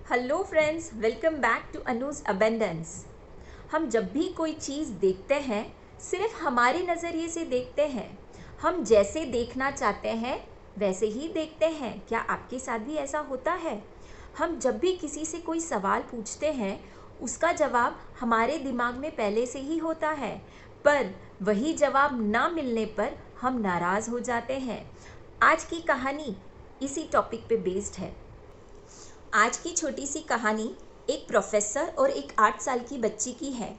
Hello friends, welcome back to Anuj abundance. हम जब भी कोई चीज़ देखते हैं सिर्फ हमारे नज़रिए से देखते हैं। हम जैसे देखना चाहते हैं वैसे ही देखते हैं। क्या आपके साथ भी ऐसा होता है? हम जब भी किसी से कोई सवाल पूछते हैं उसका जवाब हमारे दिमाग में पहले से ही होता है, पर वही जवाब ना मिलने पर हम नाराज़ हो जाते हैं। आज की कहानी इसी टॉपिक पे बेस्ड है। आज की छोटी सी कहानी एक प्रोफेसर और एक 8 साल की बच्ची की है।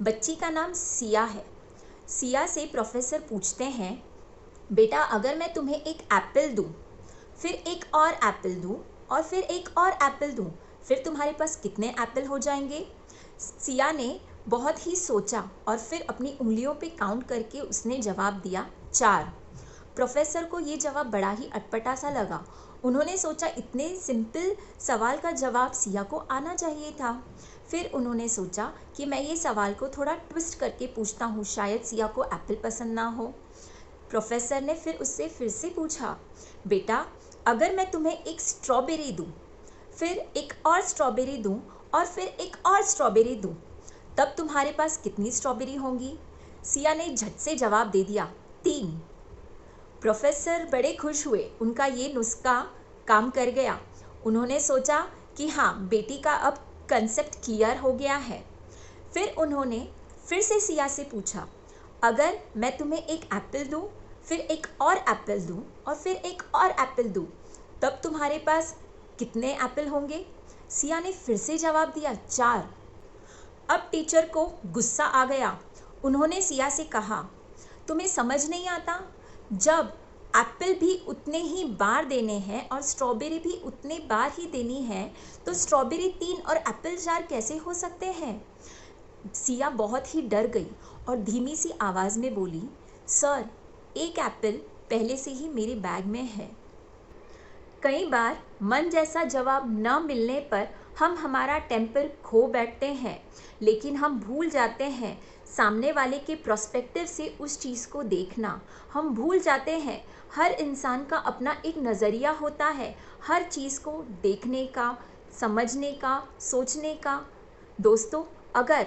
बच्ची का नाम सिया है। सिया से प्रोफेसर पूछते हैं, बेटा अगर मैं तुम्हें एक एप्पल दूं, फिर एक और एप्पल दूं और फिर एक और एप्पल दूं, फिर तुम्हारे पास कितने एप्पल हो जाएंगे? सिया ने बहुत ही सोचा और फिर अपनी उंगलियों पे काउंट करके उसने जवाब दिया 4। प्रोफेसर को ये जवाब बड़ा ही अटपटा सा लगा। उन्होंने सोचा इतने सिंपल सवाल का जवाब सिया को आना चाहिए था। फिर उन्होंने सोचा कि मैं ये सवाल को थोड़ा ट्विस्ट करके पूछता हूँ, शायद सिया को एप्पल पसंद ना हो। प्रोफेसर ने फिर उससे फिर से पूछा, बेटा अगर मैं तुम्हें एक स्ट्रॉबेरी दूँ, फिर एक और स्ट्रॉबेरी दूँ और फिर एक और स्ट्रॉबेरी दूँ, तब तुम्हारे पास कितनी स्ट्रॉबेरी होंगी? सिया ने झट से जवाब दे दिया, 3। प्रोफेसर बड़े खुश हुए, उनका ये नुस्खा काम कर गया। उन्होंने सोचा कि हाँ, बेटी का अब कंसेप्ट क्लियर हो गया है। फिर उन्होंने फिर से सिया से पूछा, अगर मैं तुम्हें एक एप्पल दूँ, फिर एक और एप्पल दूँ और फिर एक और एप्पल दूँ, तब तुम्हारे पास कितने एप्पल होंगे? सिया ने फिर से जवाब दिया, 4। अब टीचर को गुस्सा आ गया। उन्होंने सिया से कहा, तुम्हें समझ नहीं आता? जब एप्पल भी उतने ही बार देने हैं और स्ट्रॉबेरी भी उतने बार ही देनी है, तो स्ट्रॉबेरी 3 और एप्पल 4 कैसे हो सकते हैं? सिया बहुत ही डर गई और धीमी सी आवाज़ में बोली, सर, एक एप्पल पहले से ही मेरे बैग में है। कई बार मन जैसा जवाब न मिलने पर हम हमारा टेम्पर खो बैठते हैं, लेकिन हम भूल जाते हैं सामने वाले के प्रोस्पेक्टिव से उस चीज़ को देखना। हम भूल जाते हैं हर इंसान का अपना एक नज़रिया होता है, हर चीज़ को देखने का, समझने का, सोचने का। दोस्तों, अगर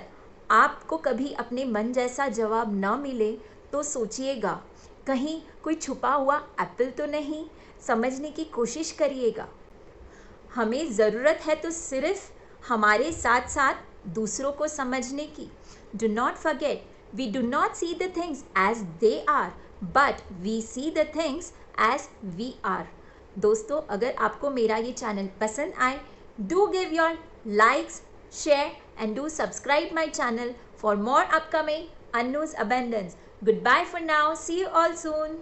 आपको कभी अपने मन जैसा जवाब न मिले तो सोचिएगा, कहीं कोई छुपा हुआ एप्पल तो नहीं। समझने की कोशिश करिएगा। हमें ज़रूरत है तो सिर्फ हमारे साथ साथ दूसरों को समझने की। Do not forget, we do not see the things as they are, but we see the things as we are. दोस्तों, अगर आपको मेरा ये चैनल पसंद आए, do give your likes, share and do subscribe my channel for more upcoming Anu's Abundance. Goodbye for now. See you all soon.